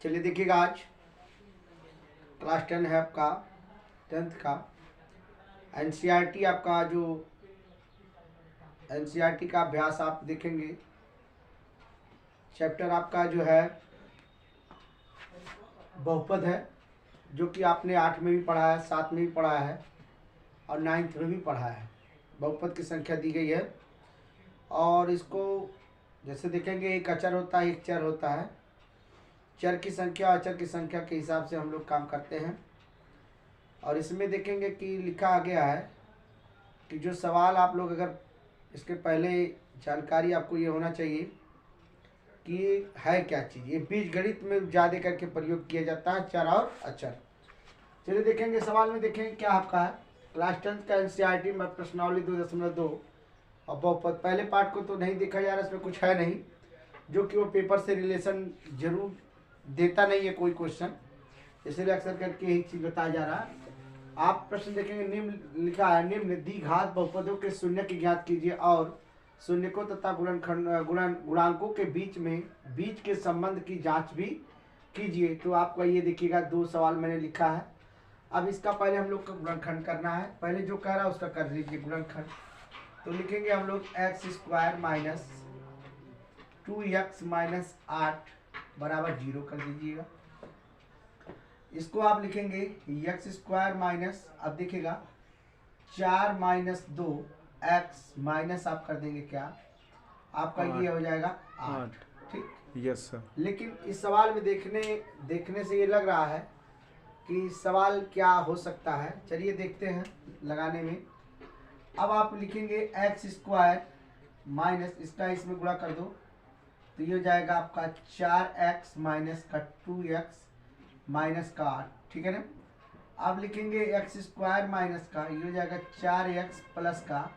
चलिए देखिएगा, आज क्लास 10 है आपका 10th का एनसीईआरटी आपका जो एनसीईआरटी का अभ्यास आप देखेंगे। चैप्टर आपका जो है बहुपद है, जो कि आपने 8 में भी पढ़ा है, 7 में भी पढ़ा है और 9th में भी पढ़ा है। बहुपद की संख्या दी गई है और इसको जैसे देखेंगे, एक अचर होता है, एक चर होता है। चर की संख्या अचर की संख्या के हिसाब से हम लोग काम करते हैं। और इसमें देखेंगे कि लिखा गया है कि जो सवाल आप लोग, अगर इसके पहले जानकारी आपको ये होना चाहिए कि ये है क्या चीज़। ये बीजगणित में ज़्यादा करके प्रयोग किया जाता है, चर और अचर। चलिए देखेंगे, सवाल में देखेंगे क्या आपका है। क्लास 10 का एनसीईआरटी में प्रश्नावली 2.2 और बहुपद। पहले पार्ट को तो नहीं देखा जा रहा, इसमें कुछ है नहीं, जो कि वो पेपर से रिलेशन जरूर देता नहीं है कोई क्वेश्चन, इसलिए अक्सर करके यही चीज़ बताया जा रहा है। आप प्रश्न देखेंगे, निम्न लिखा है, निम्न द्विघात बहुपदों के शून्य की ज्ञात कीजिए और शून्यकों तथा गुणांकों के बीच के संबंध की जांच भी कीजिए। तो आपका ये देखिएगा, 2 सवाल मैंने लिखा है। अब इसका पहले हम लोग को गुणनखंड करना है। पहले जो कह रहा है उसका कर लीजिए गुणनखंड। तो लिखेंगे हम लोग x² माइनस 2x माइनस 8 बराबर 0 कर दीजिएगा। इसको आप लिखेंगे x² माइनस, अब देखिएगा 4 माइनस 2x माइनस आप कर देंगे क्या, आपका ये हो जाएगा 8। ठीक, यस सर। लेकिन इस सवाल में देखने से ये लग रहा है कि सवाल क्या हो सकता है। चलिए देखते हैं लगाने में। अब आप लिखेंगे x² माइनस, इसका इसमें गुणा कर दो तो ये हो जाएगा आपका 4x माइनस का 2x माइनस का 8। ठीक है ना। अब लिखेंगे x² माइनस का, ये हो जाएगा 4x प्लस का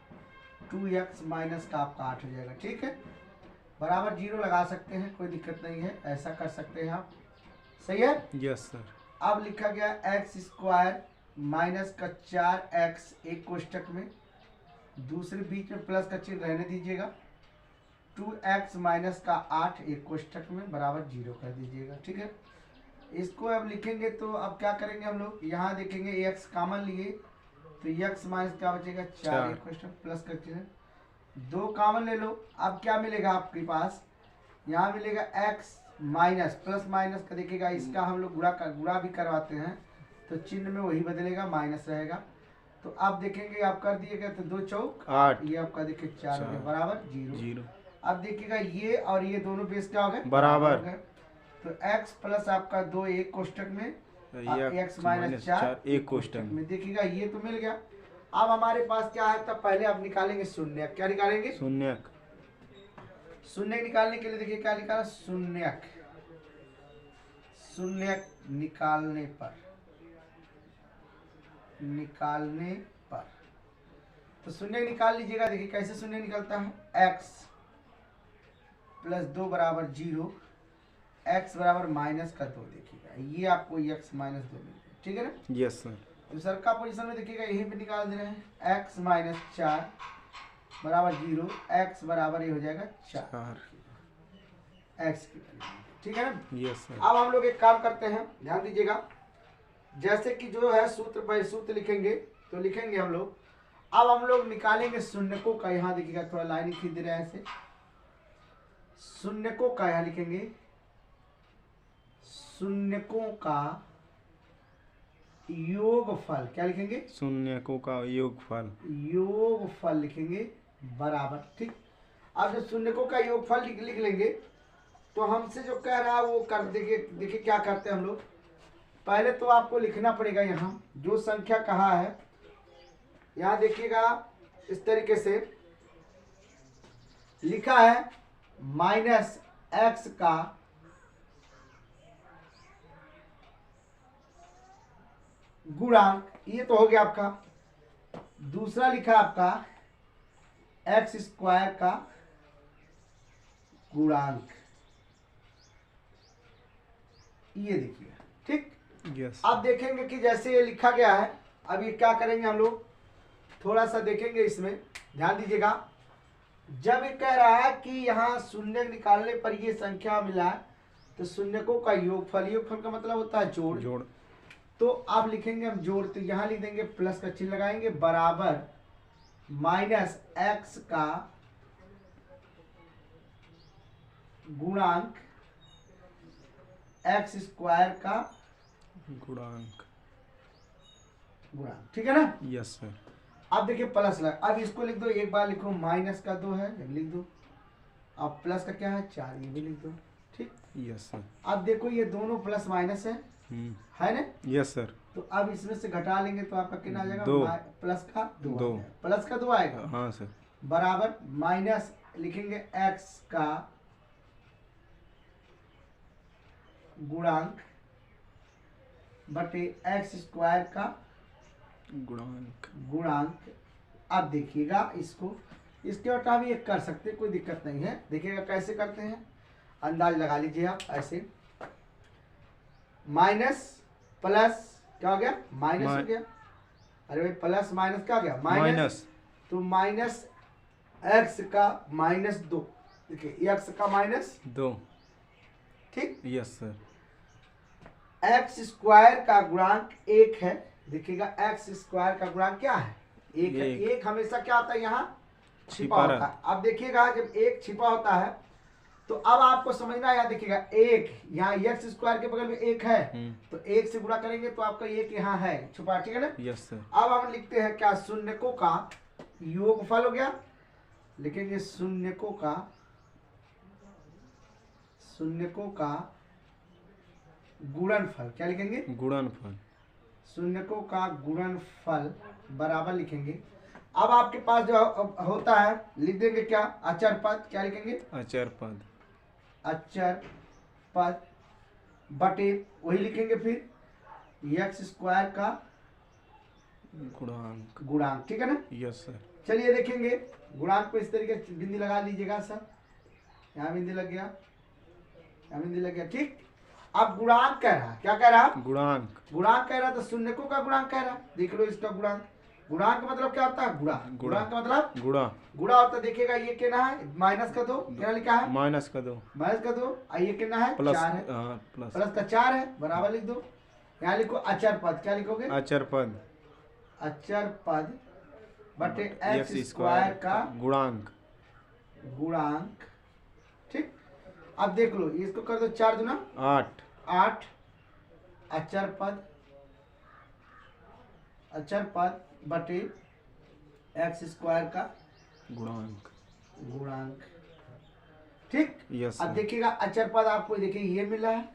2x माइनस का आपका 8 हो जाएगा। ठीक है, बराबर 0 लगा सकते हैं, कोई दिक्कत नहीं है, ऐसा कर सकते हैं आप। सही है, यस सर। अब लिखा गया x² माइनस का 4x एक कोष्टक में, दूसरे बीच में प्लस का चिन्ह रहने दीजिएगा, 2x माइनस का 8 एक कोष्टक में बराबर 0 कर दीजिएगा। ठीक है, इसको अब लिखेंगे तो अब क्या करेंगे हम लोग, यहाँ देखेंगे x कॉमन लिए तो x माइनस क्या बचेगा 4 एक कोष्टक प्लस का चिन्ह 2 कॉमन ले लो। अब क्या मिलेगा आपके पास, यहाँ मिलेगा x माइनस प्लस माइनस का, देखिएगा इसका हम लोग गुणा भी करवाते हैं तो चिन्ह में वही बदलेगा, माइनस रहेगा। तो आप देखेंगे आप कर दिएगा तो 2 चौक 8, ये आपका देखिए 4 हो गया बराबर 0। 0। अब देखिएगा ये और ये दोनों बेस क्या हो गए, बराबर। तो x प्लस आपका 2 एक कोष्टक में, x माइनस 4 एक कोष्टक में, देखिएगा ये तो मिल गया। अब हमारे पास क्या है, तब पहले आप निकालेंगे शून्य। क्या निकालेंगे, शून्यक। शून्य निकालने के लिए देखिए क्या निकाला, शून्यक। शून्यक निकालने पर तो शून्य निकाल लीजिएगा। देखिए कैसे शून्य निकलता है, x प्लस 2 बराबर 0, x बराबर माइनस का 2। देखिएगा ये आपको x माइनस 2 मिल गया। ठीक है ना, यस सर। दूसरा का पोजीशन में देखिएगा यहीं पे निकाल दे रहे हैं, x माइनस 4 बराबर 0, x बराबर ये हो जाएगा 4 x की वैल्यू। ठीक है ना, यस सर। अब हम लोग एक काम करते हैं, ध्यान दीजिएगा। जैसे कि जो है सूत्र लिखेंगे तो लिखेंगे हम लोग, अब हम लोग निकालेंगे शून्यकों का। यहाँ देखिएगा थोड़ा लाइन खींच दे रहे हैं ऐसे, शून्यकों का यहाँ लिखेंगे, शून्यकों का योगफल। क्या लिखेंगे, शून्यकों का योगफल लिखेंगे बराबर। ठीक, अब जब शून्यकों का योगफल लिख लेंगे तो हमसे जो कह रहा है वो कर देंगे। देखिए क्या करते हैं हम लोग, पहले तो आपको लिखना पड़ेगा यहाँ जो संख्या कहा है। यहाँ देखिएगा इस तरीके से लिखा है, माइनस x का गुणांक, ये तो हो गया आपका। दूसरा लिखा आपका x² का गुणांक, ये देखिए। ठीक, यस। अब देखेंगे कि जैसे ये लिखा गया है, अब ये क्या करेंगे हम लोग, थोड़ा सा देखेंगे इसमें, ध्यान दीजिएगा। जब ये कह रहा है कि यहाँ शून्य निकालने पर ये संख्या मिला है तो शून्यकों का योगफल, योगफल का मतलब होता है जोड़। जोड़। तो अब लिखेंगे हम जोड़, तो यहाँ लिख देंगे प्लस का चिन्ह लगाएंगे, बराबर माइनस एक्स का गुणांक एक्स स्क्वायर का गुणांक। गुणांक, ठीक है ना। Yes sir. अब देखिए प्लस लगा, अब इसको लिख दो, एक बार लिखो माइनस का 2 है, लिख दो। अब प्लस का क्या है 4, ये भी लिख दो, ठीक। Yes sir. अब देखो ये दोनों प्लस माइनस है ना। Yes sir. तो अब इसमें से घटा लेंगे तो आपका कितना आ जाएगा, 2 प्लस का 2 2 प्लस का 2 आएगा। हाँ सर। बराबर माइनस लिखेंगे एक्स का गुणांक बटे एक्स स्क्वायर का गुणांक। अब देखिएगा इसको, इसके बटा भी एक कर सकते, कोई दिक्कत नहीं है। देखिएगा कैसे करते हैं, अंदाज लगा लीजिए आप ऐसे। माइनस प्लस क्या हो गया, माइनस हो गया। अरे भाई प्लस माइनस क्या हो गया, माइनस। तो माइनस एक्स का माइनस 2, देखिए एक्स का माइनस 2, ठीक। Yes sir. एक्स स्क्वायर का गुणांक 1 है, देखिएगा एक्स स्क्वायर का गुणांक क्या है, 1 है। 1 हमेशा क्या होता है, यहाँ छिपा होता है। अब देखिएगा जब 1 छिपा होता है तो अब आपको समझना है, यहाँ देखिएगा 1, यहाँ एक्स स्क्वायर के बगल में 1 है, तो 1 से गुणा करेंगे तो आपका 1 यहाँ है छुपा, ठीक है ना। Yes sir. अब हम लिखते हैं क्या, शून्यकों का योगफल हो गया, लिखेंगे शून्यकों का गुणनफल, क्या लिखेंगे, गुणनफल। शून्यकों का गुणनफल बराबर लिखेंगे। अब आपके पास जो होता है लिख देंगे क्या, अचर पद, क्या लिखेंगे, अचर पद। अचर पद बटे वही लिखेंगे फिर एक्स स्क्वायर का गुणांक, ठीक है ना। Yes sir. चलिए देखेंगे गुणांक पे इस तरीके से बिंदी लगा लीजिएगा सर, यहाँ बिंदी लग गया, यहाँ बिंदी लग गया, ठीक। अब गुणांक कह रहा, क्या कह रहा, गुणांक कह रहा, तो शून्यकों का गुणांक कह रहा, देख लो इसका गुणांक। गुणांक का मतलब क्या होता है, गुणा। गुणांक का मतलब गुणा होता है। देखिएगा ये कितना है, माइनस का 2, क्या लिखा है, माइनस का 2, ये कितना है, 4 है, प्लस का 4 है, बराबर लिख दो। यहाँ लिखो अचर पद, क्या लिखोगे, अचर पद बटे एक्स स्क्वायर का गुणांक, ठीक। अब देख लो इसको कर दो 4 दूना 8, अचर पद बटे एक्स स्क्वायर का गुणांक, ठीक। यस। अब देखिएगा अचर पद आपको देखिए ये मिला है,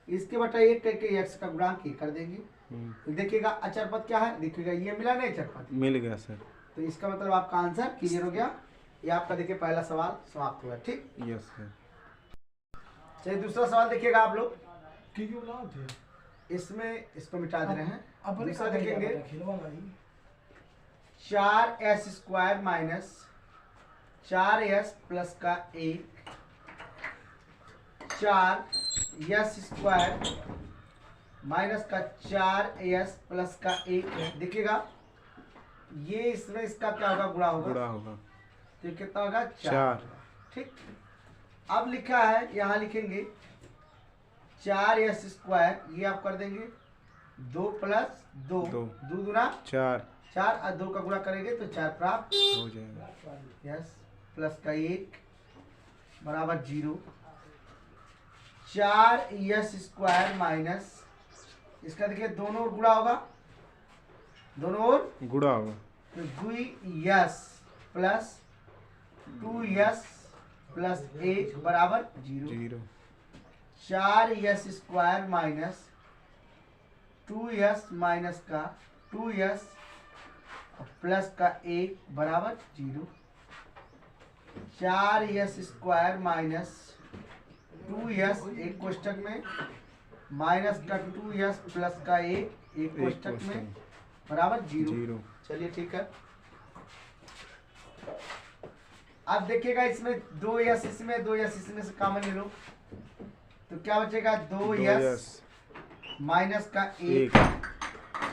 इसके बटा 1 करके एक्स का गुणांक ये कर देंगे। देखिएगा अचर पद क्या है, देखिएगा ये मिला नहीं, अचर पद मिल गया सर। तो इसका मतलब आपका आंसर क्लियर हो गया। ये आपका देखिए पहला सवाल समाप्त हुआ, ठीक। Yes sir. चलिए दूसरा सवाल देखिएगा आप लोग, इसमें इसको मिटा दे रहे हैं। दूसरा देखेंगे 4s square minus 4s plus का 1, 4s स्क्वायर माइनस का 4s प्लस का 1 है। देखिएगा ये इसमें इसका क्या होगा, गुणा होगा, तो कितना होगा, 4, ठीक। अब लिखा है, यहाँ लिखेंगे 4s स्क्वायर, ये आप कर देंगे 2 प्लस 2 दूना 4 और 2 का गुणा करेंगे तो 4 प्राप्त हो जाएगा, यस। प्लस का 1 बराबर 0, 4s स्क्वायर माइनस, इसका देखिए दोनों ओर गुणा होगा, तो 2s प्लस 2s प्लस 1 बराबर 0, 4s square minus 2s minus का 2s प्लस का 1 बराबर 0, 4s स्क्वायर माइनस 2s एक कोष्टक में माइनस का 2s प्लस का 1 एक कोष्टक में बराबर 0। चलिए ठीक है। अब देखिएगा इसमें 2s इसमें 2s इसमें से कॉमन ले लो, तो क्या बचेगा, 2s माइनस का 1,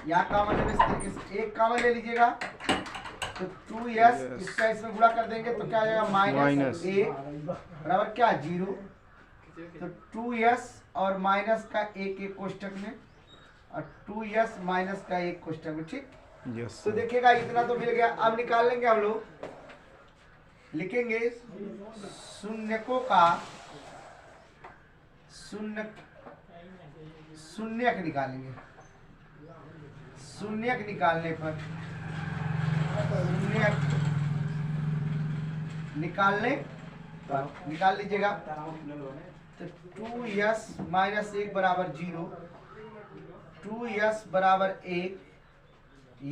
यहाँ कॉमन ले, इस तरीके से 1 कॉमन ले लीजिएगा, तो 2s इसका इसमें गुणा कर देंगे तो क्या आ जाएगा, -1 बराबर क्या 0, तो 2s और माइनस का एक कोष्टक में और 2s माइनस का एक कोष्टक में, ठीक। यस तो सर। देखिएगा इतना तो मिल गया। अब निकाल लेंगे हम लोग, लिखेंगे शून्यकों का शून्यक निकालेंगे। शून्यक निकालने पर शून्यक निकाल लीजिएगा। तो 2s माइनस 1 बराबर 0, 2s बराबर 1,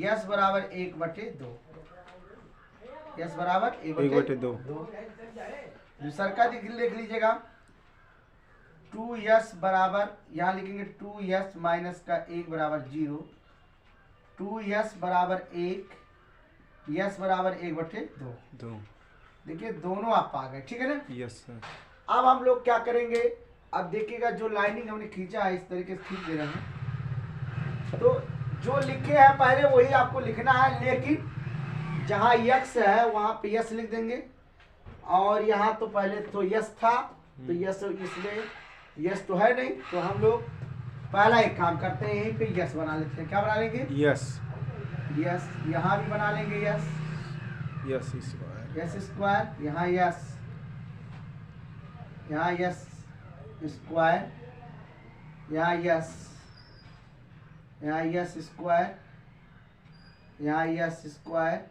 s बराबर 1/2, s बराबर 1/2। दूसर का देख लीजिएगा। 2s बराबर, यहाँ लिखेंगे 2s माइनस का 1 बराबर 0, 2s बराबर 1, s बराबर 1/2। देखिए दोनों आप आ गए, ठीक है ना। Yes sir. अब हम लोग क्या करेंगे, अब देखिएगा जो लाइनिंग हमने खींचा है इस तरीके से खींच दे रहे हैं। तो जो लिखे हैं पहले वही आपको लिखना है, लेकिन जहाँ यक्स है वहाँ पे यस लिख देंगे। और यहाँ तो पहले तो यस था, तो यस, इसलिए यस तो है नहीं, तो हम लोग पहला एक काम करते हैं, यहीं पे यस बना लेते हैं। क्या बना लेंगे? यस। यस। यहाँ भी बना लेंगे yes, yes square. Yes square. यहाँ यस, यहाँ यस स्क्वायर, यहाँ यस, यहाँ यस स्क्वायर, यहाँ यस स्क्वायर,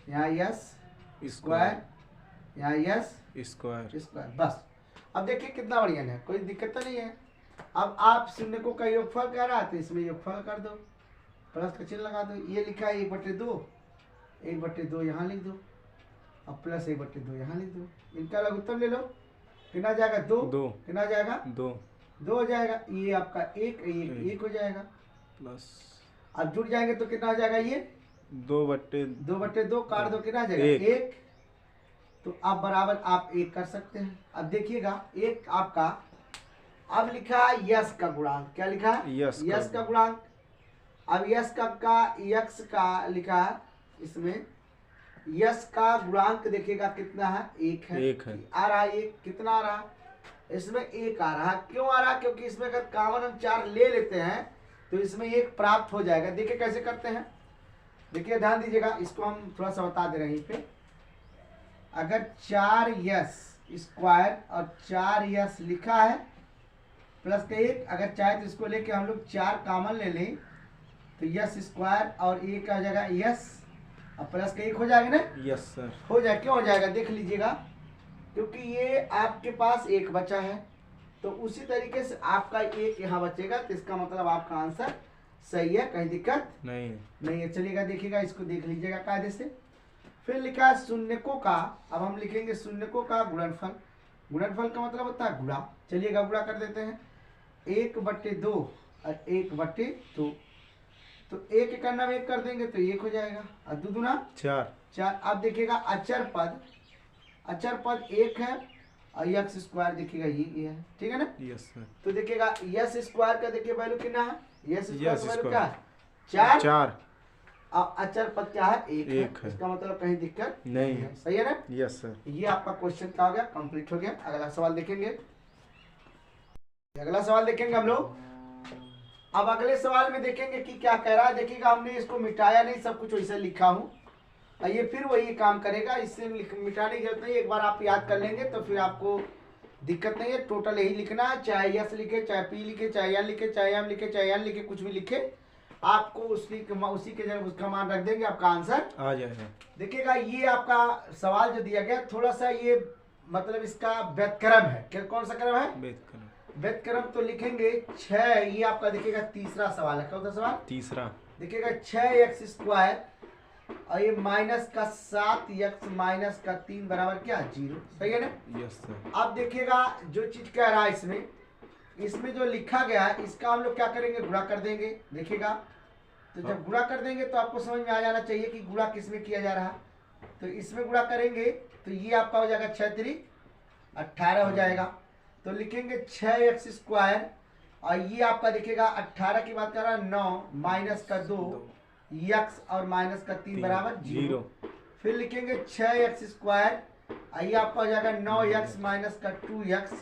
यहाँ यस स्क्वायर, यहाँ यस स्क्वायर। स्क्वायर। बस अब देखिए कितना बढ़िया है, कोई दिक्कत तो नहीं है। अब आप शून्यकों का योगफल कह रहा है, इसमें योगफल कर दो, प्लस का चिन्ह लगा दो। ये लिखा है 1/2, 1/2 यहाँ लिख दो, अब प्लस 1/2 यहाँ लिख दो। इनका लघुत्तम ले लो, कितना जाएगा? 2। कितना जाएगा? 2 हो जाएगा। ये आपका एक हो जाएगा, प्लस, अब जुड़ जाएंगे तो कितना हो जाएगा? ये 2/2 काट दो, कितना जाएगा? 1। तो अब बराबर आप 1 कर सकते हैं। अब देखिएगा एक आपका अब लिखा है यस का गुणांक। क्या लिखा है? यस का गुणांक। अब यस का यक्स का लिखा है, इसमें यस का गुणांक देखिएगा कितना है? 1 है। 1 है। आ रहा है 1, कितना आ रहा है? इसमें 1 आ रहा है। क्यों आ रहा है? क्योंकि इसमें अगर कॉमन हम 4 ले लेते हैं तो इसमें 1 प्राप्त हो जाएगा। देखिए कैसे करते हैं, देखिए ध्यान दीजिएगा, इसको हम थोड़ा सा बता दे रहे हैं यहीं पे। अगर 4s स्क्वायर और 4s लिखा है प्लस का 1, अगर चाहे तो इसको लेके हम लोग 4 कॉमन ले लें तो यस स्क्वायर और 1 आ जाएगा यस और प्लस का 1 हो जाएगा ना? Yes sir. हो जाए। क्यों हो जाएगा? देख लीजिएगा, क्योंकि ये आपके पास 1 बचा है, तो उसी तरीके से आपका 1 यहाँ बचेगा, तो इसका मतलब आपका आंसर सही है, कहीं दिक्कत नहीं है। चलिएगा देखिएगा, इसको देख लीजिएगा कायदे से। फिर लिखा है शून्यकों का, अब हम लिखेंगे शून्यकों का गुणनफल। गुणनफल का मतलब होता है गुणा। चलिएगा गुणा कर देते हैं, 1/2 और 1/2, तो 1 का नाम 1 कर देंगे तो 1 हो जाएगा और 2 दूना 4। अब देखिएगा अचर पद 1 है और यक्स स्क्वायर देखिएगा ये है, ठीक है ना? Yes sir. तो देखिएगा यस स्क्वायर का देखिए वैल्यू कितना है? यस स्क्वायर का वैल्यू क्या है? 4। और अचर पद क्या है? 1 है। इसका मतलब कहीं दिक्कत नहीं है, सही है ना? Yes sir. ये आपका क्वेश्चन का हो गया, कंप्लीट हो गया। अगला सवाल देखेंगे, अगला सवाल देखेंगे हम लोग। अब अगले सवाल में देखेंगे कि क्या कह रहा है। देखिएगा हमने इसको मिटाया नहीं, सब कुछ वैसे लिखा हूँ, और ये फिर वही काम करेगा, इससे मिटाने की जरूरत नहीं। एक बार आप याद कर लेंगे तो फिर आपको दिक्कत नहीं है। टोटल यही लिखना है, चाहे यस लिखे, चाहे पी लिखे, चाहे एन लिखे, चाहे एम लिखे, चाहे एन लिखे, कुछ भी लिखे, आपको उसी के जगह उसका मान रख देंगे, आपका आंसर आ जाएगा। देखिएगा ये आपका सवाल जो दिया गया थोड़ा सा ये मतलब इसका व्युत्क्रम है। क्या कौन सा क्रम है? व्युत्क्रम। तो लिखेंगे 6, ये आपका देखिएगा तीसरा सवाल है। कौन सा सवाल? तीसरा। देखिएगा 6x स्क्वायर और ये माइनस का 7x माइनस का 3 बराबर क्या? 0। सही है ना? Yes sir. अब देखिएगा जो चीज कह रहा है इसमें जो लिखा गया है इसका हम लोग क्या करेंगे? गुणा कर देंगे। देखिएगा तो जब गुणा कर देंगे तो आपको समझ में आ जाना चाहिए कि गुणा किसमें किया जा रहा है। तो इसमें गुणा करेंगे तो ये आपका हो जाएगा 6 3 18 हो जाएगा। तो लिखेंगे 6x स्क्वायर और ये आपका देखिएगा 18 की बात कर रहा है 9 माइनस का 2 x और माइनस का 3 बराबर 0। फिर लिखेंगे 6x स्क्वायर, ये आपका हो जाएगा 9x माइनस का 2x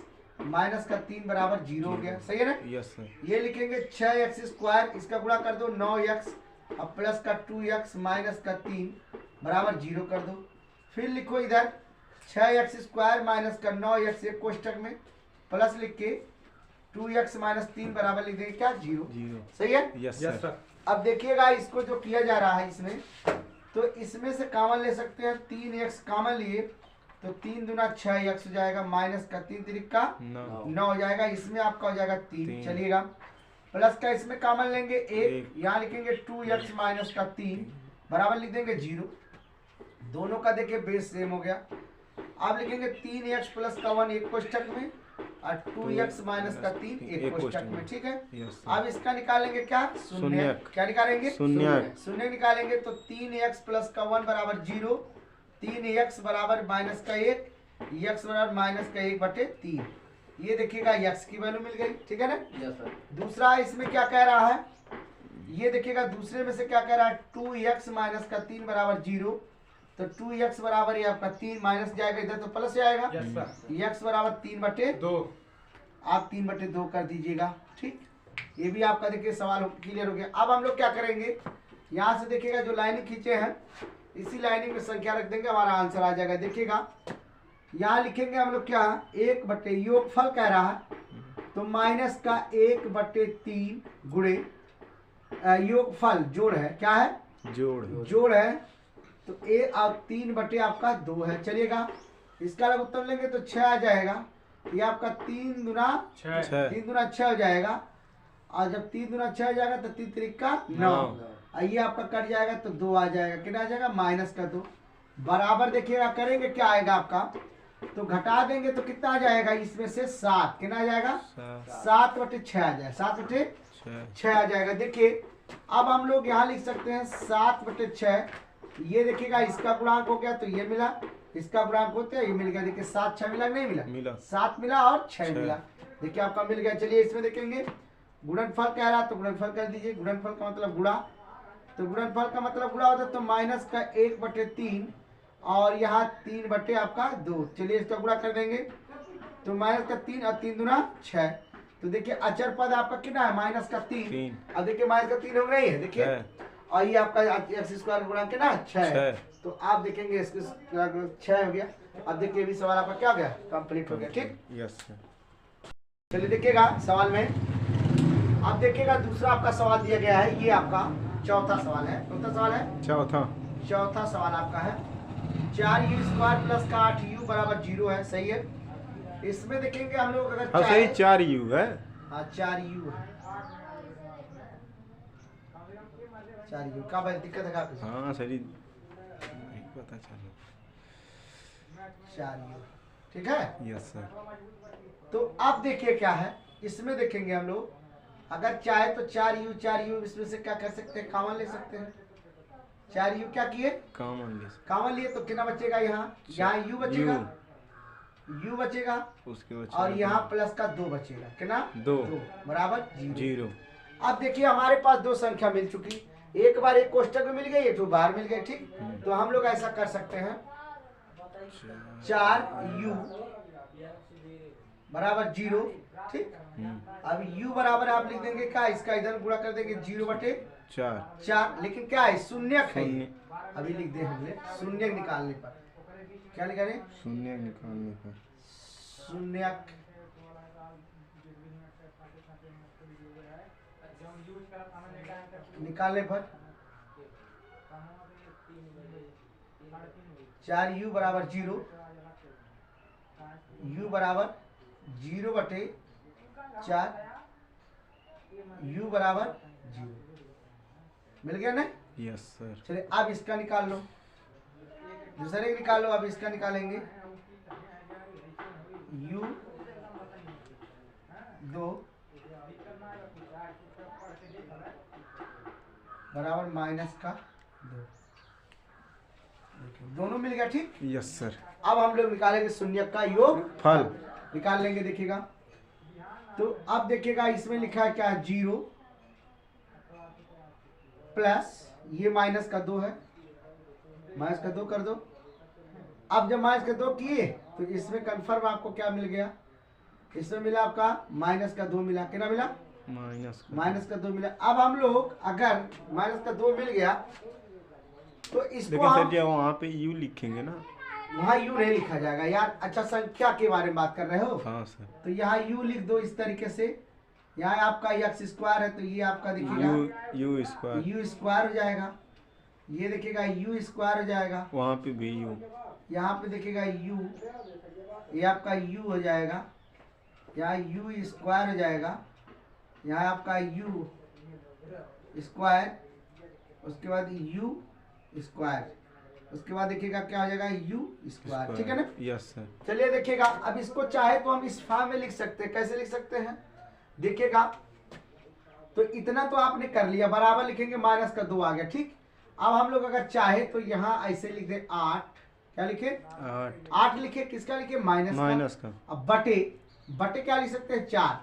माइनस का 3 बराबर 0 हो गया, सही है ना। Yes sir. ये लिखेंगे 6x², इसका गुणा कर दो 9x, अब प्लस का 2x माइनस का 3 बराबर 0 कर दो। फिर लिखो इधर 6x² माइनस का 9x एक कोष्टक में, प्लस लिख के 2x माइनस 3 बराबर लिख देंगे क्या 0, सही है। Yes sir. अब देखिएगा इसको जो किया जा रहा है इसमें, तो इसमें से कॉमन ले सकते हैं, 3x कॉमन लिए तो 3 दूना 6x हो जाएगा, माइनस का 3 तिरिका 9 हो जाएगा, इसमें आपका हो जाएगा 3 चलिएगा। प्लस का इसमें कॉमन लेंगे 1, यहाँ लिखेंगे 2x माइनस का 3 बराबर लिख देंगे 0, दोनों का देखिए बेस सेम हो गया। अब लिखेंगे 3x प्लस का 1 एक कोष्टक में और 2x माइनस का 3 एक कोष्टक में, ठीक है। अब इसका निकालेंगे क्या शून्य, क्या निकालेंगे शून्य निकालेंगे, तो 3x प्लस का 1 बराबर 0, 3x बराबर माइनस का 1, x बराबर माइनस का 1/3, ये देखिएगा x की वैल्यू मिल गई, ठीक है ना। Yes sir. दूसरा इसमें क्या कह रहा है, ये देखिएगा दूसरे में से क्या कह रहा है, 2x माइनस का 3 बराबर 0, तो 2x बराबर ये आपका 3 माइनस जाएगा इधर तो प्लस जाएगा, x बराबर 3/2, आप 3/2 कर दीजिएगा, ठीक। ये भी आपका देखिए सवाल क्लियर हो गया। अब हम लोग क्या करेंगे, यहाँ से देखिएगा जो लाइनिंग खींचे हैं इसी लाइनिंग में संख्या रख देंगे, हमारा आंसर आ जाएगा। देखिएगा यहाँ लिखेंगे हम लोग क्या 1/, योगफल कह रहा है तो माइनस का 1/3 गुणे योगफल जोड़ है, क्या है जोड़ है, तो a और 3 आपका 2 है, चलिएगा। इसका अलग उत्तर लेंगे तो 6 आ जाएगा, ये आपका 3 दूना 6 हो जाएगा, और जब 3 दूना 6 हो जाएगा तो 3 तिरिका 9, ये आपका कट जाएगा तो 2 आ जाएगा, कितना आ जाएगा माइनस का 2 बराबर। देखिएगा करेंगे क्या आएगा आपका, तो घटा देंगे तो कितना आ जाएगा, इसमें से 7, कितना आ जाएगा 7/6 आ जाएगा, 7/6 आ जाएगा। देखिए अब हम लोग यहाँ लिख सकते हैं 7/6, ये देखिएगा इसका गुणांक हो गया तो ये मिला, इसका गुणांक होते हैं ये मिल गया, देखिए 7 6 मिला नहीं मिला 7 मिला और 6 मिला, देखिए आपका मिल गया। चलिए इसमें देखेंगे गुणनफल कह रहा तो गुणनफल कर दीजिए, गुणनफल का मतलब गुणा, तो गुणनफल का मतलब गुणा होता है तो माइनस का 1/3 और यहाँ 3 आपका 2, चलिए इसका गुणा कर देंगे तो माइनस का 3 और 3 दूना 6, तो देखिए अचर पद आपका कितना है माइनस का 3, अब देखिए माइनस का 3 हो रही है देखिए, और ये आपका x² गुणा के ना 6, तो आप देखेंगे इसके 6 हो गया। अब देखिए भी सवाल आपका क्या हो गया कंप्लीट हो गया, ठीक। यस चलिए देखिएगा सवाल में, अब देखिएगा दूसरा आपका सवाल दिया गया है, ये आपका चौथा सवाल है, कौन सवाल है चौथा सवाल आपका है 4u² प्लस का 8u बराबर 0 है, सही है। इसमें देखेंगे हम लोग अगर सही 4u है, हाँ 4u है, 4u का भाई दिक्कत है काफी, हाँ सही नहीं पता चला 4u, ठीक है। Yes sir. तो अब देखिए क्या है, इसमें देखेंगे हम लोग अगर चाहे तो 4u इसमें से क्या कर सकते हैं, कॉमन ले सकते हैं। 4u क्या किए कॉमन लिए तो कितना बचेगा, यहाँ u बचेगा, u बचेगा उसके और यहाँ प्लस का 2 बचेगा, कितना 2 बराबर 0। अब देखिए हमारे पास दो संख्या मिल चुकी, एक बार एक कोष्टक में मिल गई, एक बाहर मिल गई, ठीक। तो हम लोग ऐसा कर सकते हैं 4u बराबर 0, ठीक। अब u बराबर आप लिख देंगे क्या, इसका इधर गुणा कर देंगे 0/4, लेकिन क्या है शून्यक है, अभी लिख दे हमने शून्यक निकालने पर, क्या लिखा है शून्यक निकालने पर 4u बराबर 0, u बराबर 0/4, u बराबर 0 मिल गया ना। Yes sir. चलिए अब इसका निकाल लो, दूसरे निकाल लो, अब इसका निकालेंगे u 2 बराबर माइनस का 2, दोनों मिल गया, ठीक। Yes sir. अब हम लोग निकालेंगे शून्यक का योगफल, निकाल लेंगे, देखिएगा तो अब देखिएगा इसमें लिखा है क्या 0 प्लस ये माइनस का 2 है, माइनस का 2 कर दो। अब जब माइनस का 2 किए तो इसमें कन्फर्म आपको क्या मिल गया, इसमें मिला आपका माइनस का 2 मिला, कितना मिला? माइनस का 2 मिला। अब हम लोग अगर माइनस का 2 मिल गया तो इसको लेकिन हम सर जी वहाँ पे यू लिखेंगे ना? वहाँ यू नहीं लिखा जाएगा यार। अच्छा, संख्या के बारे में बात कर रहे हो? हाँ सर। तो यहाँ यू लिख दो इस तरीके से। यहाँ आपका एक्स स्क्वायर है तो ये आपका देखिएगा यू स्क्वायर, यू स्क्वायर हो जाएगा। ये देखिएगा यू स्क्वायर हो जाएगा। वहाँ पे भी यू, यहाँ पे देखिएगा यू, ये आपका यू हो जाएगा। यहाँ यू स्क्वायर हो जाएगा। यहाँ आपका यू स्क्वायर, उसके बाद यू स्क्वायर, उसके बाद देखिएगा क्या हो जाएगा यू स्क्वायर। ठीक है ना? Yes sir. चलिए देखिएगा, अब इसको चाहे तो हम इस फॉर्म में लिख सकते हैं। कैसे लिख सकते हैं? देखिएगा, तो इतना तो आपने कर लिया, बराबर लिखेंगे माइनस का 2 आ गया। ठीक, अब हम लोग अगर चाहे तो यहाँ ऐसे लिख दे 8, क्या लिखे? 8 लिखे। किसका लिखे? माइनस का। अब बटे क्या लिख सकते हैं? 4।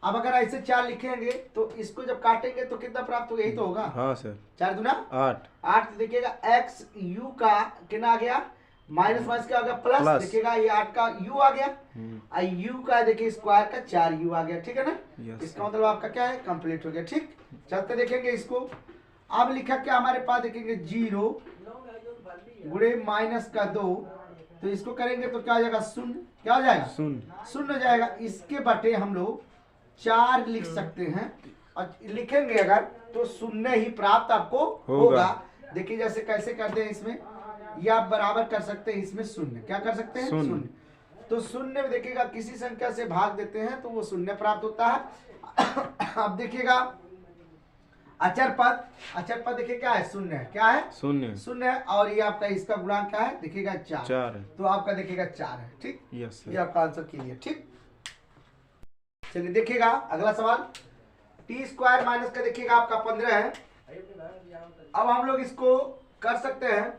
अब अगर ऐसे 4 लिखेंगे तो इसको जब काटेंगे तो कितना प्राप्त होगा? यही तो होगा। हाँ सर। 4 दूना 8। तो देखिएगा एक्स यू का कितना आ गया? माइनस क्या आ गया? प्लस। देखिएगा ये 8 का यू आ गया, यू का देखिए स्क्वायर का 4 यू आ गया। ठीक है ना? इसका मतलब आपका क्या है? कंप्लीट हो गया। ठीक, चलते देखेंगे इसको। अब लिखा क्या हमारे पास? देखेंगे 0 गुणे माइनस का 2, तो इसको करेंगे तो क्या हो जाएगा? शून्य। क्या हो जाएगा? शून्य हो जाएगा। इसके बटे हम लोग 4 लिख सकते हैं, और लिखेंगे अगर तो शून्य ही प्राप्त आपको होगा। देखिए जैसे कैसे करते हैं इसमें, ये आप बराबर कर सकते हैं इसमें शून्य। क्या कर सकते हैं? शून्य। तो शून्य में देखिएगा किसी संख्या से भाग देते हैं तो वो शून्य प्राप्त होता है। अब देखिएगा अचर पद देखिए क्या है? शून्य है। क्या है? शून्य है। और ये आपका इसका गुणांक क्या है? देखिएगा 4 है, तो आपका देखिएगा 4 है। ठीक, ये आपका आंसर क्लियर। ठीक, चलिए देखिएगा अगला सवाल। टी स्क्वायर माइनस का देखिएगा आपका 15 है। अब हम लोग इसको कर सकते हैं,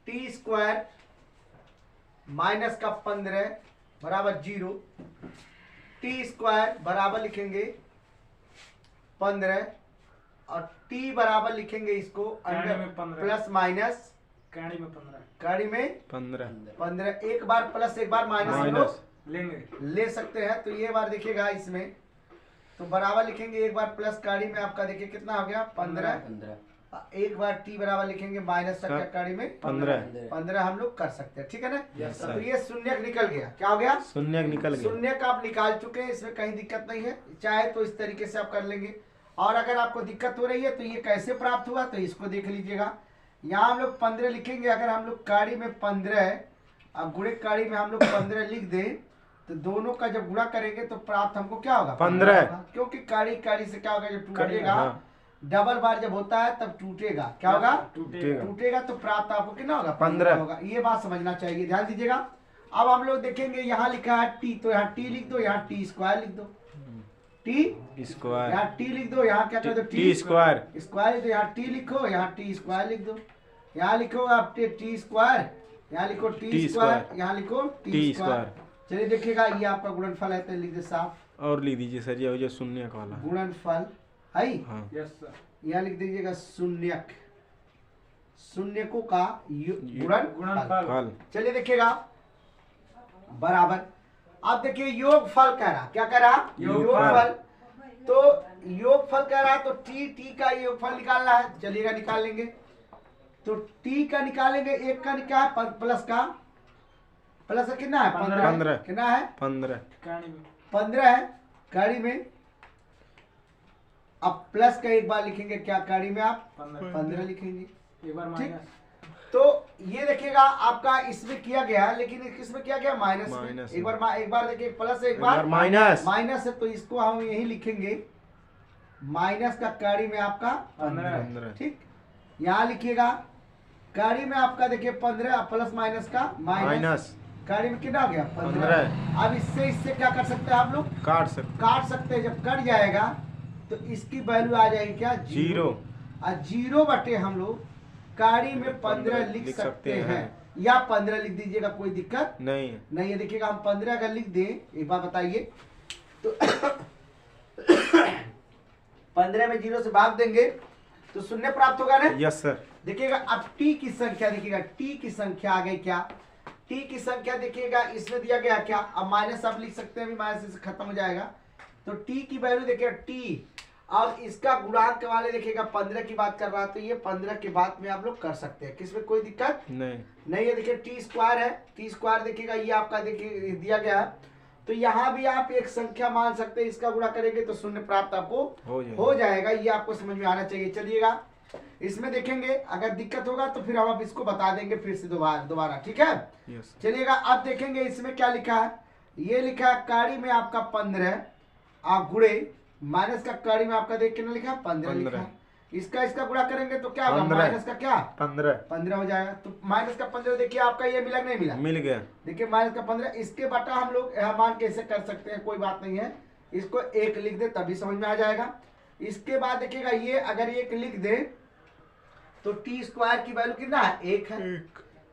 टी स्क्वायर माइनस का 15 बराबर 0, टी स्क्वायर बराबर लिखेंगे 15 और टी बराबर लिखेंगे इसको अंडर प्लस माइनस कड़ी में 15। एक बार प्लस एक बार माइनस ले सकते हैं। तो ये बार देखिएगा इसमें तो बराबर लिखेंगे, एक बार प्लस कड़ी में आपका देखिए कितना हो गया? 15। एक बार टी बराबर लिखेंगे माइनस कड़ी में 15 हम लोग कर सकते हैं। ठीक है ना? तो ये शून्य निकल गया। क्या हो गया? शून्य निकल गया। शून्य का आप निकाल चुके हैं, इसमें कहीं दिक्कत नहीं है। चाहे तो इस तरीके से आप कर लेंगे, और अगर आपको दिक्कत हो रही है तो ये कैसे प्राप्त हुआ तो इसको देख लीजिएगा। यहाँ हम लोग 15 लिखेंगे। अगर हम लोग कड़ी में 15 और गुणे कड़ी में हम लोग 15 लिख दें तो दोनों का जब गुणा करेंगे तो प्राप्त हमको क्या होगा? 15। क्योंकि कड़ी से क्या होगा? जब टूटेगा, डबल बार जब होता है तब टूटेगा। क्या होगा? टूटेगा तो प्राप्त आपको कितना होगा? 15 होगा। ये बात समझना चाहिए, ध्यान दीजिएगा। अब हम लोग देखेंगे, यहाँ लिखा है टी, तो यहाँ टी लिख दो, यहाँ टी स्क्वायर लिख दो। टी स्क्वायर, यहाँ टी लिख दो, यहाँ क्या कर दो? टी स्क्वायर लिख दो। यहाँ टी लिखो, यहाँ टी स्क्वायर लिख दो। यहाँ लिखो आप टी स्क्वायर, यहाँ लिखो टी स्क्वायर, यहाँ लिखो टी स्क्वायर। चलिए देखिएगा, ये आपका गुणनफल है तो लिख दे साफ। और लिख दीजिए सर, ये जो शून्य वाला गुणनफल है। यस सर, यहाँ लिख दीजिएगा शून्यक, शून्यकों का गुणनफल। चलिए देखिएगा बराबर। अब देखिए योगफल कह रहा, क्या कह रहा? योगफल। तो योगफल कह रहा तो टी का योगफल निकालना है। चलिएगा निकाल लेंगे। तो टी का निकालेंगे, एक का क्या है? प्लस का, प्लस कितना है? 15। कितना है? 15 है कड़ी में। अब प्लस का एक बार लिखेंगे, क्या कड़ी में आप 15 लिखेंगे, एक बार माइनस। तो ये देखिएगा आपका इसमें किया गया, लेकिन इसमें किया गया माइनस। एक बार देखिए प्लस, एक बार माइनस है, तो इसको हम यही लिखेंगे माइनस का कड़ी में आपका 15। ठीक, यहाँ लिखिएगा कड़ी में आपका देखिए 15 प्लस माइनस का माइनस, कड़ी में कितना हो गया? 15। अब इससे क्या कर सकते हैं आप लोग? काट सकते हैं। जब कट जाएगा तो इसकी वैल्यू आ जाएगी क्या? 0। और 0 बटे हम लोग कड़ी में 15 लिख सकते हैं, या 15 लिख दीजिएगा, कोई दिक्कत नहीं है। देखिएगा हम 15 अगर लिख दें, एक बार बताइए तो 15 में 0 से भाग देंगे तो शून्य प्राप्त होगा ना? Yes sir. देखिएगा अब टी की संख्या, देखिएगा टी की संख्या आ गई क्या? टी की संख्या देखिएगा इसमें दिया गया क्या, अब माइनस आप लिख सकते हैं, अभी माइनस से खत्म हो जाएगा। तो टी की वैल्यू देखिएगा टी, और इसका गुणांक वाले देखिएगा 15 की बात कर रहा है, तो ये 15 के बाद में आप लोग कर सकते हैं, किसमें कोई दिक्कत नहीं है। देखिए टी स्क्वायर है, टी स्क्वायर देखिएगा ये आपका देखिए दिया गया है, तो यहाँ भी आप एक संख्या मान सकते हैं, इसका गुणा करेंगे तो शून्य प्राप्त आपको हो जाएगा। ये आपको समझ में आना चाहिए। चलिएगा इसमें देखेंगे, अगर दिक्कत होगा तो फिर हम अब इसको बता देंगे फिर से दोबारा, ठीक है। चलिएगा अब देखेंगे इसमें क्या लिखा है, ये लिखा है कड़ी में आपका 15 आप गुणे माइनस का कड़ी में आपका देख कितना लिखा है 15 लिखा है, इसका गुणा करेंगे तो क्या होगा, माइनस का क्या 15 हो जाएगा। तो माइनस का 15 देखिए आपका ये मिला नहीं मिला, मिल गया। देखिए माइनस का 15 इसके बटा हम लोग मान कैसे कर सकते हैं, कोई बात नहीं है, इसको 1 लिख दे तभी समझ में आ जाएगा। इसके बाद देखिएगा ये अगर 1 लिख दे तो टी स्क्वायर की वैल्यू कितना है 1 है।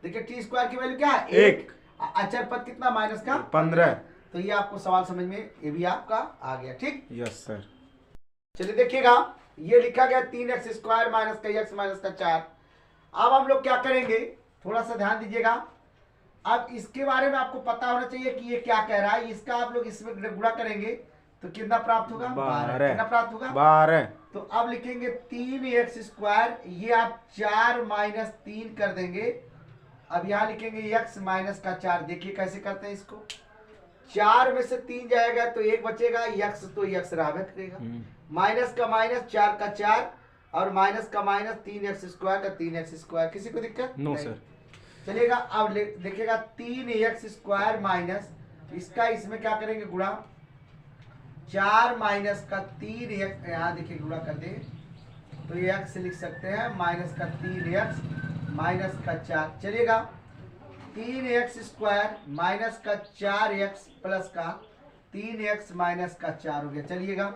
देखिए टी स्क्वायर की वैल्यू क्या है 1, अचर पद कितना माइनस का 15। तो ये आपको सवाल समझ में ये भी आपका आ गया, ठीक। Yes sir. चलिए देखिएगा ये लिखा गया 3x स्क्वायर माइनस का x माइनस का 4। अब हम लोग क्या करेंगे, थोड़ा सा ध्यान दीजिएगा। अब इसके बारे में आपको पता होना चाहिए कि ये क्या कह रहा है, इसका आप लोग इसमें गुणा करेंगे तो कितना प्राप्त होगा 12। कितना प्राप्त होगा 12। तो अब लिखेंगे 3x स्क्वायर, ये आप 4 माइनस 3 कर देंगे। अब यहाँ लिखेंगे x माइनस का 4। देखिए कैसे करते हैं इसको, 4 में से 3 जाएगा तो 1 बचेगा, x तो x रहबे करेगा, माइनस का माइनस 4 का 4 और माइनस का माइनस 3x स्क्वायर का 3x स्क्वायर। किसी को दिक्कत नो सर। चलिएगा अब देखिएगा 3x स्क्वायर माइनस इसका इसमें क्या करेंगे गुणा, 4 माइनस का 3x, यहाँ देखिए गुणा कर दे तो ये x लिख सकते हैं, माइनस का 3x माइनस का 4। चलिएगा 3x स्क्वायर माइनस का 4x प्लस का 3x माइनस का 4 हो गया। चलिएगा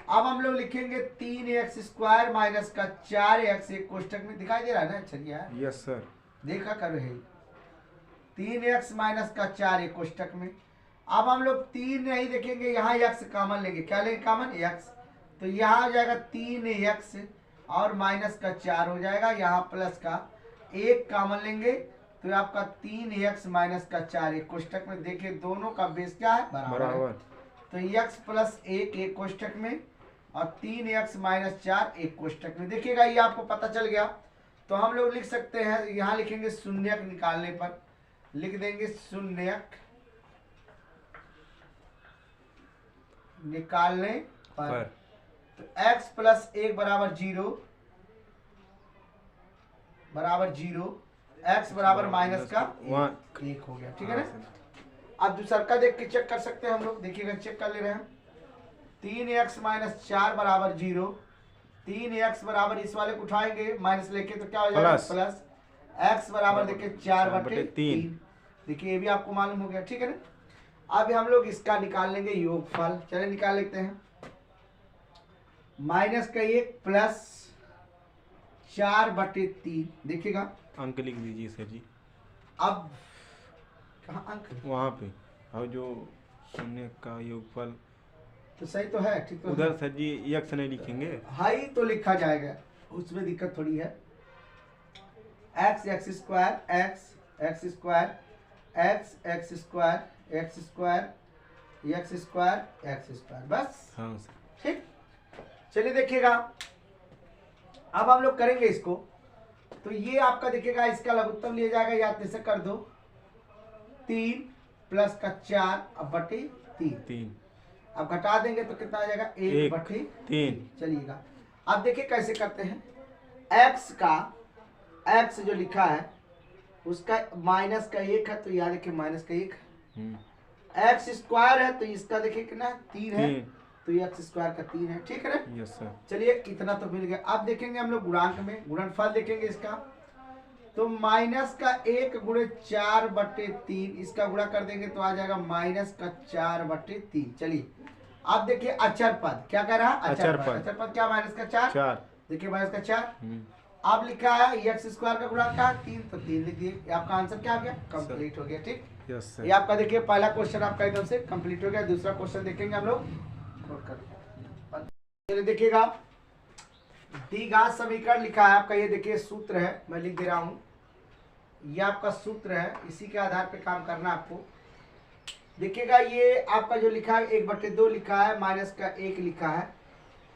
अब हम लोग लिखेंगे 3x स्क्वायर माइनस का 4x, एक कोष्टक में दिखाई दे रहा है ना, चलिए यस सर देखा कर रहे 3x माइनस का 4 एक कोष्टक में। अब हम लोग 3 नहीं देखेंगे, यहाँ x कॉमन लेंगे, क्या लेंगे कॉमन x, तो यहाँ हो जाएगा 3x और माइनस का 4 हो जाएगा, यहाँ प्लस का 1 कॉमन लेंगे तो आपका 3x माइनस का 4 एक कोष्टक में। देखिए दोनों का बेस क्या है बराबर, तो x प्लस 1 एक कोष्टक में और 3x माइनस 4 एक कोष्टक में। देखिएगा ये आपको पता चल गया, तो हम लोग लिख सकते हैं, यहाँ लिखेंगे शून्यक निकालने पर लिख देंगे शून्यक निकालने पर तो x प्लस 1 बराबर 0 x बराबर माइनस का 1 हो गया, ठीक है ना। अब दूसरा का देख के चेक कर सकते हैं हम लोग, देखिएगा चेक कर ले रहे हैं 3x माइनस 4 बराबर 0, 3x बराबर इस वाले को उठाएंगे माइनस लेके तो क्या हो जाएगा प्लस, x बराबर देखिए 4/3। देखिए ये भी आपको मालूम हो गया, ठीक है ना। अब हम लोग इसका निकाल लेंगे योगफल, चलिए निकाल लेते हैं, माइनस का 1 प्लस 4/3। देखिएगा अंक लिख दीजिए सर जी। अब कहाँ अंक, वहाँ पे और जो शून्य का योगफल तो सही तो है, ठीक तो उधर सर जी x नहीं लिखेंगे, हाई तो लिखा जाएगा, उसमें दिक्कत थोड़ी है। x square x square x square x square बस, हाँ सर ठीक। चलिए देखिएगा अब हम लोग करेंगे इसको, तो ये आपका देखिएगा इसका लघुत्तम लिया जाएगा, या जैसे कर दो 3 प्लस का 4 अब बटे 3, अब घटा देंगे तो कितना आ जाएगा 1/3। चलिएगा अब देखिए कैसे करते हैं, x जो लिखा है उसका माइनस का 1 है, तो यहाँ देखिए माइनस का 1 है, x स्क्वायर है तो इसका देखिए कितना 3 है, तो ये x स्क्वायर का 3 है, ठीक है ना। Yes sir. चलिए इतना तो मिल गया। अब देखेंगे हम लोग गुणांक में, गुणनफल देखेंगे इसका, तो माइनस का 1 गुणे 4/3, इसका गुणा कर देंगे तो आ जाएगा माइनस का 4/3। चलिए अब देखिए अचर पद क्या कह रहा है, अचर पद क्या, माइनस का 4, देखिए माइनस का 4। अब लिखा है x स्क्वायर का गुणा क्या 3, तो 3 लिख दिए, आपका आंसर क्या आ गया, कंप्लीट हो गया, ठीक। Yes sir. ये आपका देखिए पहला क्वेश्चन आपका एकदम से कंप्लीट हो गया। दूसरा क्वेश्चन देखेंगे हम लोग, चलिए देखिएगा द्विघात समीकरण लिखा है आपका, ये देखिए सूत्र है, मैं लिख दे रहा हूँ, ये आपका सूत्र है, इसी के आधार पे काम करना आपको। देखिएगा ये आपका जो लिखा है 1/2 लिखा है, माइनस का 1 लिखा है,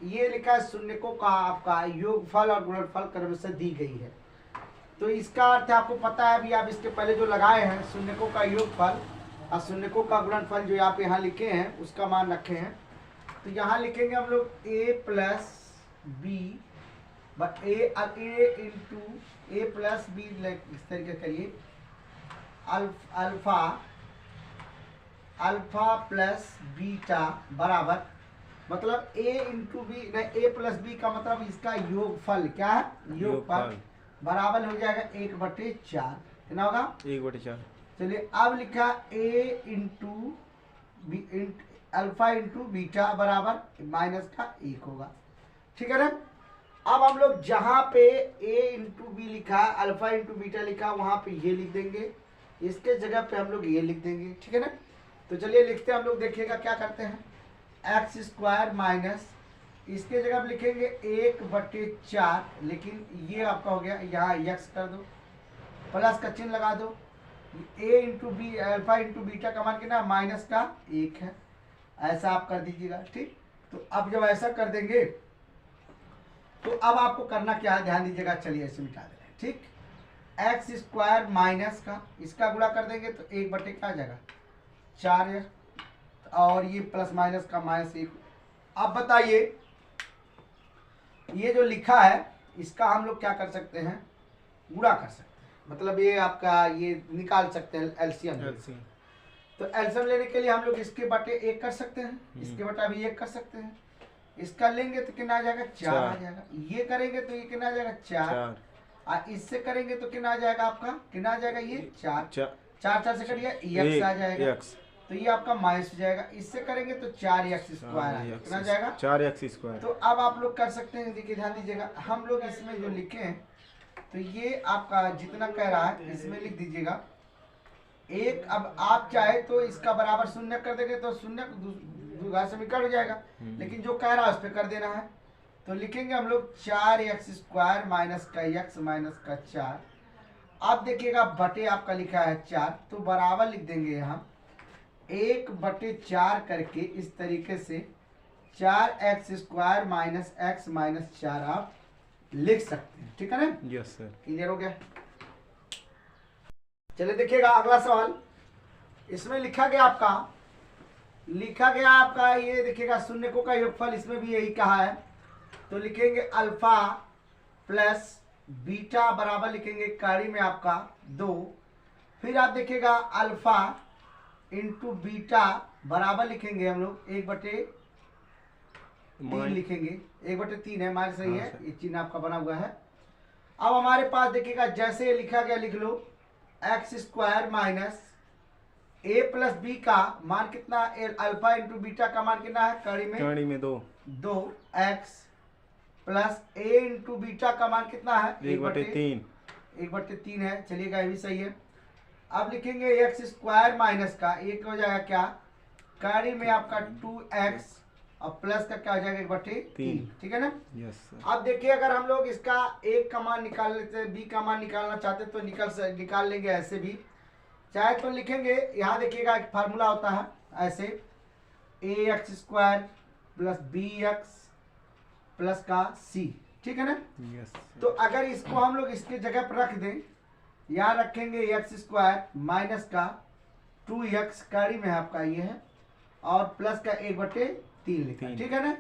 ये लिखा है शून्यकों का आपका योगफल और गुणनफल क्रमशः दी गई है। तो इसका अर्थ आपको पता है, अभी आप इसके पहले जो लगाए हैं शून्यकों का योगफल और शून्यकों का गुणनफल जो आप यहाँ लिखे हैं उसका मान रखे हैं। तो यहाँ लिखेंगे हम लोग a plus B into A plus B, इस तरीके करिए अल्फा प्लस बीटा बराबर, मतलब a into B, a plus B का मतलब इसका योगफल क्या है, योगफल बराबर हो जाएगा 1/4। कितना होगा, 1/4। चलिए अब लिखा a into alpha into beta बराबर माइनस का 1 होगा। ठीक है ना। अब हम लोग जहाँ पे a इंटू बी लिखा, अल्फा इंटू बीटा लिखा, वहाँ पे ये लिख देंगे, इसके जगह पे हम लोग ये लिख देंगे। ठीक है ना। तो चलिए लिखते हैं हम लोग, देखिएगा क्या करते हैं, x² माइनस इसके जगह पे लिखेंगे 1/4, लेकिन ये आपका हो गया, यहाँ x कर दो, प्लस का चिन्ह लगा दो, a into B alpha into beta का मान कितना, माइनस का 1 है, ऐसा आप कर दीजिएगा। ठीक। तो अब जब ऐसा कर देंगे तो अब आपको करना क्या है, ध्यान दीजिएगा। चलिए ऐसे मिटा दे रहे हैं। ठीक। x² माइनस का इसका गुणा कर देंगे तो 1/4 क्या आ जाएगा, 4, और ये प्लस माइनस का -1। अब बताइए ये जो लिखा है इसका हम लोग क्या कर सकते हैं, गुणा कर सकते हैं, मतलब ये आपका ये निकाल सकते हैं एलसीएम। तो एलसीएम लेने के लिए हम लोग इसके बटे 1 कर सकते हैं, इसके बटा भी 1 कर सकते हैं। इसका लेंगे तो कितना आ जाएगा, 4 आ जाएगा। ये करेंगे तो ये कितना आ जाएगा, 4। और इससे करेंगे तो कितना आ जाएगा आपका, कितना आ जाएगा, ये 4 4 से करिए x आ जाएगा, तो ये आपका माइनस हो जाएगा। इससे करेंगे तो 4x² कितना जाएगा, 4x²। तो अब आप लोग कर सकते हैं। देखिए ध्यान दीजिएगा, हम लोग इसमें जो लिखे हैं तो ये आपका जितना कह रहा है इसमें लिख दीजिएगा 1। अब आप चाहे तो इसका बराबर 0 कर देंगे तो 0 दूसरा समीकरण हो जाएगा, लेकिन जो कह रहा है उस पर कर देना है। तो लिखेंगे हम लोग 4x² माइनस का x माइनस का 4। अब देखिएगा बटे आपका लिखा है 4, तो बराबर लिख देंगे यहाँ 1/4 करके, इस तरीके से 4x² माइनस x माइनस 4 आप लिख सकते हैं। ठीक है ना। Yes sir. क्लियर हो गया। चलिए देखिएगा अगला सवाल, इसमें लिखा गया आपका ये देखिएगा शून्यकों का योगफल, इसमें भी यही कहा है। तो लिखेंगे अल्फा प्लस बीटा बराबर लिखेंगे कड़ी में आपका 2, फिर आप देखिएगा अल्फा इंटू बीटा बराबर लिखेंगे हम लोग 1/3 लिखेंगे, 1/3 है हमारे, सही है, ये चिन्ह आपका बना हुआ है। अब हमारे पास देखिएगा जैसे लिखा गया लिख लो x² minus a plus B का मान कितना, अल्फा इंटू बीटा का मान कितना है, कड़ी में 2x plus a into beta का मान कितना है, 1/3 है। चलिएगा ये भी सही है। अब लिखेंगे x² माइनस का एक हो जाएगा क्या, कड़ी में आपका 2x और प्लस का क्या हो जाएगा 1/3। ठीक है ना। Yes sir. अब देखिए अगर हम लोग इसका एक का मान निकाल लेते हैं, बी का मान निकालना चाहते तो निकाल लेंगे, ऐसे भी चाहे तो लिखेंगे। यहाँ देखिएगा एक फार्मूला होता है ऐसे, ax² प्लस bx प्लस का c। ठीक है ना। यस। तो अगर इसको हम लोग इसके जगह पर रख दें, यहाँ रखेंगे x² माइनस का 2x कड़ी में आपका ये है, और प्लस का 1/3 लिखा। ठीक है ना।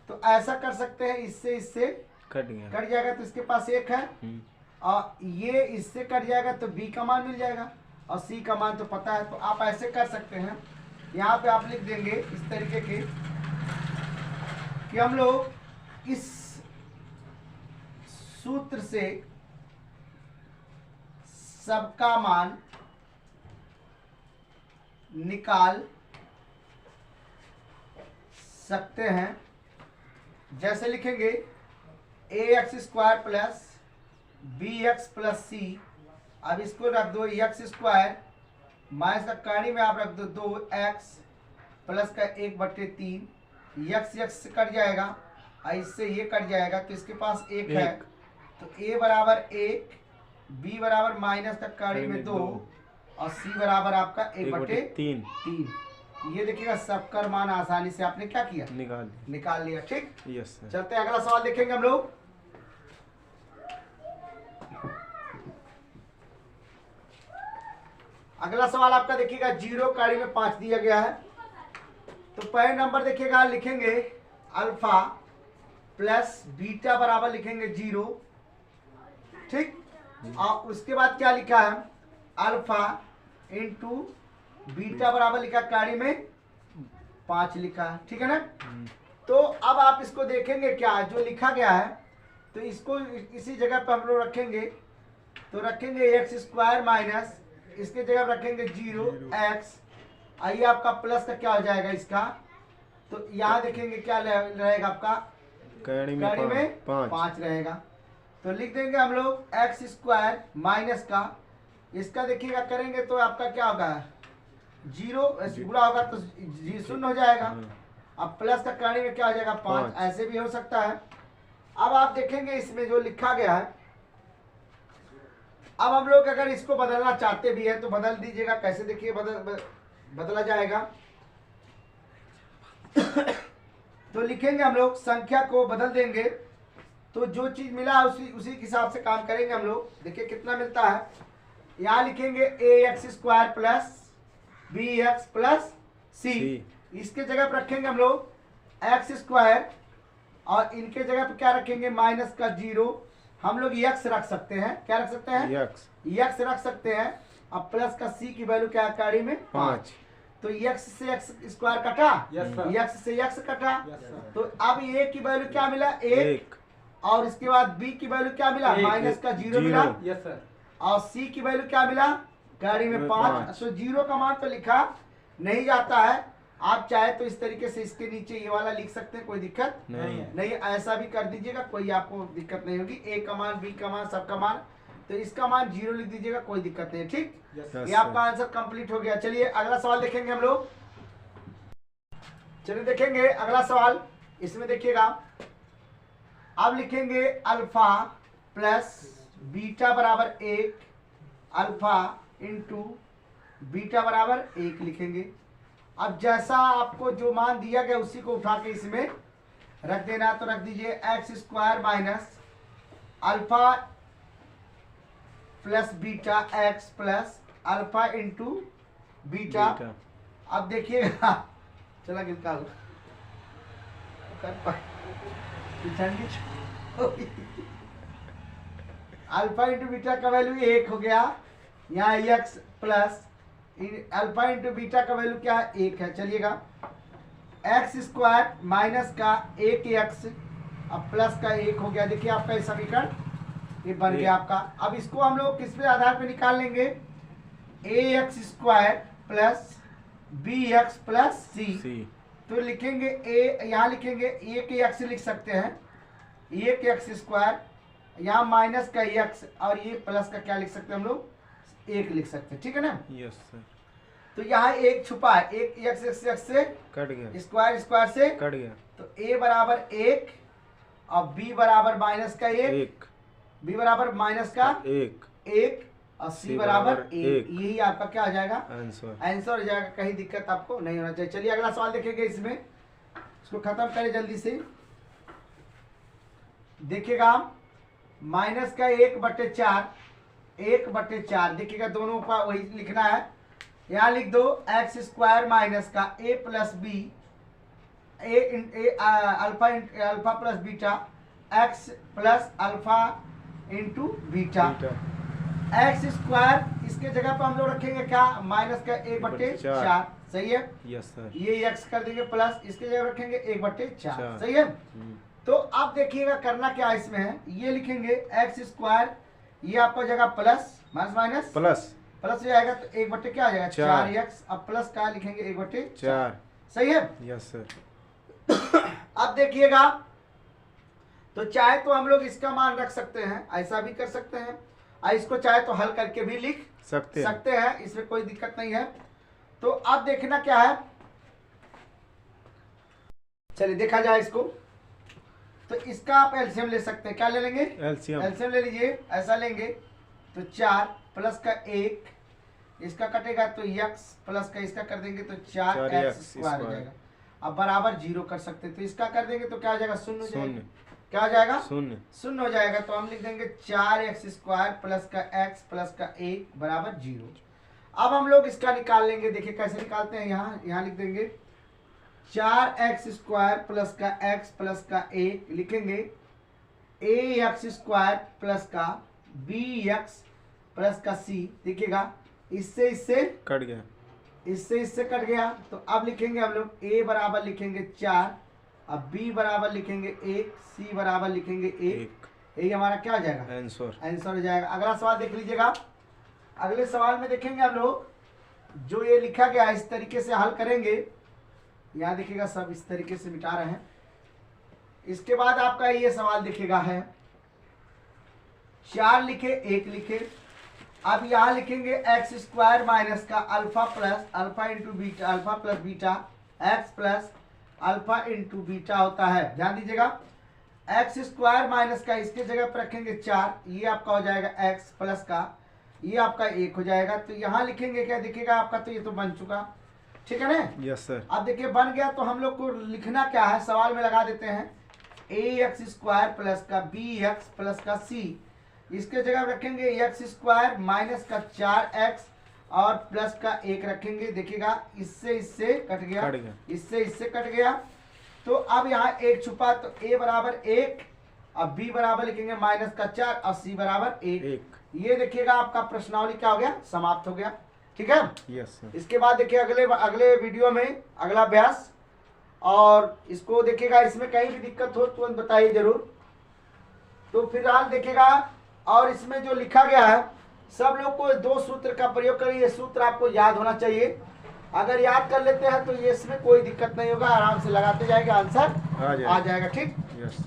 तो ऐसा कर सकते हैं, इससे कट जाएगा तो इसके पास 1 है, और ये इससे कट जाएगा तो b का मान मिल जाएगा, और c का मान तो पता है। तो आप ऐसे कर सकते हैं, यहाँ पे आप लिख देंगे इस तरीके के कि हम लोग इस सूत्र से सबका मान निकाल सकते हैं। जैसे लिखेंगे ax² plus bx plus c, अब इसको रख दो x² माइनस का कड़ी में आप रख दो 2x प्लस का 1/3, x से कट जाएगा और इससे ये कट जाएगा, तो इसके पास 1 है, तो a बराबर 1 बी बराबर माइनस का कड़ी में 2 और सी बराबर आपका 1/3। ये देखिएगा सबका मान आसानी से आपने क्या किया, निकाल लिया। ठीक, यस सर। चलते हैं अगला सवाल देखेंगे हम लोग। अगला सवाल आपका देखिएगा 0 कड़ी में 5 दिया गया है। तो पहले नंबर देखिएगा, लिखेंगे अल्फा प्लस बीटा बराबर लिखेंगे 0। ठीक, और उसके बाद क्या लिखा है, अल्फा इंटू बीटा बराबर लिखा कड़ी में 5 लिखा है। ठीक है ना। तो अब आप इसको देखेंगे क्या जो लिखा गया है, तो इसको इसी जगह पर हम लोग रखेंगे। तो रखेंगे x² माइनस इसके जगह पर रखेंगे 0x। आइए आपका प्लस का क्या हो जाएगा इसका, तो यहाँ देखेंगे क्या रहेगा आपका, कड़ी में 5 रहेगा। तो लिख देंगे हम लोग x² माइनस का, इसका देखिएगा करेंगे तो आपका क्या होगा, 0 गुणा होगा तो 0 हो जाएगा। अब प्लस का कड़ी में क्या हो जाएगा 5, ऐसे भी हो सकता है। अब आप देखेंगे इसमें जो लिखा गया है, अब हम लोग अगर इसको बदलना चाहते भी है तो बदल दीजिएगा। कैसे देखिए बदला जाएगा। तो लिखेंगे हम लोग संख्या को बदल देंगे, तो जो चीज मिला उसी के हिसाब से काम करेंगे हम लोग। देखिए कितना मिलता है, यहाँ लिखेंगे ax² plus bx plus c। इसके जगह पर रखेंगे हम लोग x² और इनके जगह पर क्या रखेंगे, माइनस का 0। हम लोग x रख सकते हैं, क्या रख सकते हैं, x रख सकते हैं। अब प्लस का c की वैल्यू क्या है, कड़ी में 5। तो x से x² कटा, x से x कटा। तो अब a की वैल्यू क्या मिला, 1। और इसके बाद b की वैल्यू क्या मिला, माइनस का 0 मिला। और c की वैल्यू क्या मिला, कड़ी में 5। तो 0 का मान तो लिखा नहीं जाता है। आप चाहे तो इस तरीके से इसके नीचे ये वाला लिख सकते हैं, कोई दिक्कत नहीं। ऐसा भी कर दीजिएगा, कोई आपको दिक्कत नहीं होगी। a का मान, b का मान, सबका मान, तो इसका मान 0 लिख दीजिएगा, कोई दिक्कत नहीं है। ठीक, ये आपका आंसर कंप्लीट हो गया। चलिए अगला सवाल देखेंगे हम लोग। चलिए देखेंगे अगला सवाल। इसमें देखिएगा, अब लिखेंगे अल्फा प्लस बीटा बराबर 1, अल्फा इंटू बीटा बराबर 1 लिखेंगे। अब जैसा आपको जो मान दिया गया उसी को उठा के इसमें रख देना। तो रख दीजिए x² minus alpha plus beta x plus alpha into beta. अब देखिएगा, चला निकाल अल्फा इंटू बीटा का वैल्यू 1 हो गया। यहाँ x plus alpha into beta का वैल्यू क्या है, 1 है। चलिएगा x² माइनस का 1x अब प्लस का 1 हो गया। देखिए आपका ये समीकरण ये बन गया आपका। अब इसको हम लोग किस पे आधार पे निकाल लेंगे, ax² plus bx plus c। तो लिखेंगे यहाँ लिखेंगे 1x लिख सकते हैं, 1x², यहाँ माइनस का x और ये प्लस का क्या लिख सकते हैं हम लोग, 1 लिख सकते हैं। ठीक है ना। Yes sir. तो यहाँ 1 छुपा है, 1 x से कट गया, स्क्वायर से कट गया। तो a बराबर 1 और b बराबर माइनस का 1, b बराबर माइनस का 1 और c बराबर 1। यही आपका क्या हो जाएगा, आंसर हो जाएगा। कहीं दिक्कत आपको नहीं होना चाहिए। चलिए अगला सवाल देखेंगे। इसमें इसको खत्म करें जल्दी से। देखिएगा माइनस का 1/4, 1/4 देखिएगा, दोनों का वही लिखना है। यहाँ लिख दो x² माइनस का a plus b alpha plus beta x plus alpha into beta. x² इसके जगह पर हम लोग रखेंगे क्या, माइनस का 1/4। सही है। Yes sir. ये x कर देंगे प्लस, इसके जगह रखेंगे 1/4। सही है। तो अब देखिएगा करना क्या इसमें है, ये लिखेंगे x², ये आपका जगह प्लस माइनस प्लस हो जाएगा। तो 1 क्या आ जाएगा, 4x। अब प्लस का लिखेंगे 1/4। सही है। Yes sir. अब देखिएगा, तो चाहे तो हम लोग इसका मान रख सकते हैं, ऐसा भी कर सकते हैं, और इसको चाहे तो हल करके भी लिख सकते हैं, इसमें कोई दिक्कत नहीं है। तो अब देखना क्या है, चलिए देखा जाए इसको। तो इसका आप एलसीएम ले सकते हैं। क्या ले लेंगे, एलसीएम ले लीजिए। ऐसा लेंगे तो 4 प्लस का 1, इसका कटेगा तो x प्लस का इसका कर देंगे तो 4x स्क्वायर हो जाएगा। अब बराबर 0 कर सकते हैं, तो इसका कर देंगे तो क्या हो जाएगा, शून्य हो जाएगा। क्या हो जाएगा, शून्य हो जाएगा। तो हम लिख देंगे 4x स्क्वायर प्लस का x प्लस का 1 बराबर 0। अब हम लोग इसका निकाल लेंगे, देखिए कैसे निकालते हैं। यहाँ लिख देंगे 4x स्क्वायर प्लस का x प्लस का 1 लिखेंगे ax स्क्वायर प्लस का bx प्लस का c। देखिएगा इससे कट गया, इससे कट गया। तो अब लिखेंगे हम लोग a बराबर लिखेंगे 4, अब b बराबर लिखेंगे 1, c बराबर लिखेंगे 1। यही हमारा क्या हो जाएगा, आंसर हो जाएगा। अगला सवाल देख लीजिएगा। अगले सवाल में देखेंगे हम लोग जो ये लिखा गया है इस तरीके से हल करेंगे। यहाँ देखिएगा सब इस तरीके से मिटा रहे हैं। इसके बाद आपका ये सवाल दिखेगा है 4 लिखे 1 लिखे। अब यहाँ लिखेंगे एक्स स्क्वायर माइनस का alpha plus alpha into beta, alpha plus beta x plus alpha into beta होता है। ध्यान दीजिएगा एक्स स्क्वायर माइनस का इसके जगह पर रखेंगे 4, ये आपका हो जाएगा एक्स प्लस का ये आपका 1 हो जाएगा। तो यहाँ लिखेंगे क्या दिखेगा आपका, तो ये तो बन चुका, ठीक है ना। Yes sir. अब देखिए बन गया, तो हम लोग को लिखना क्या है, सवाल में लगा देते हैं ax स्क्वायर प्लस का bx प्लस का c। इसके जगह रखेंगे एक्स स्क्वायर माइनस का 4x और प्लस का 1 रखेंगे। देखिएगा इससे कट गया, इससे कट गया। तो अब यहाँ 1 छुपा, तो a बराबर 1, अब b बराबर लिखेंगे माइनस का 4 और c बराबर 1। ये देखिएगा आपका प्रश्नावली क्या हो गया, समाप्त हो गया, ठीक है। Yes sir. इसके बाद देखिए अगले वीडियो में अगला अभ्यास, और इसको देखिएगा, इसमें कहीं भी दिक्कत हो तुरंत बताइए जरूर। तो फिलहाल देखिएगा, और इसमें जो लिखा गया है सब लोग को 2 सूत्र का प्रयोग करिए। ये सूत्र आपको याद होना चाहिए। अगर याद कर लेते हैं तो ये इसमें कोई दिक्कत नहीं होगा, आराम से लगाते जाएंगे, आंसर आ जाएगा, ठीक। यस।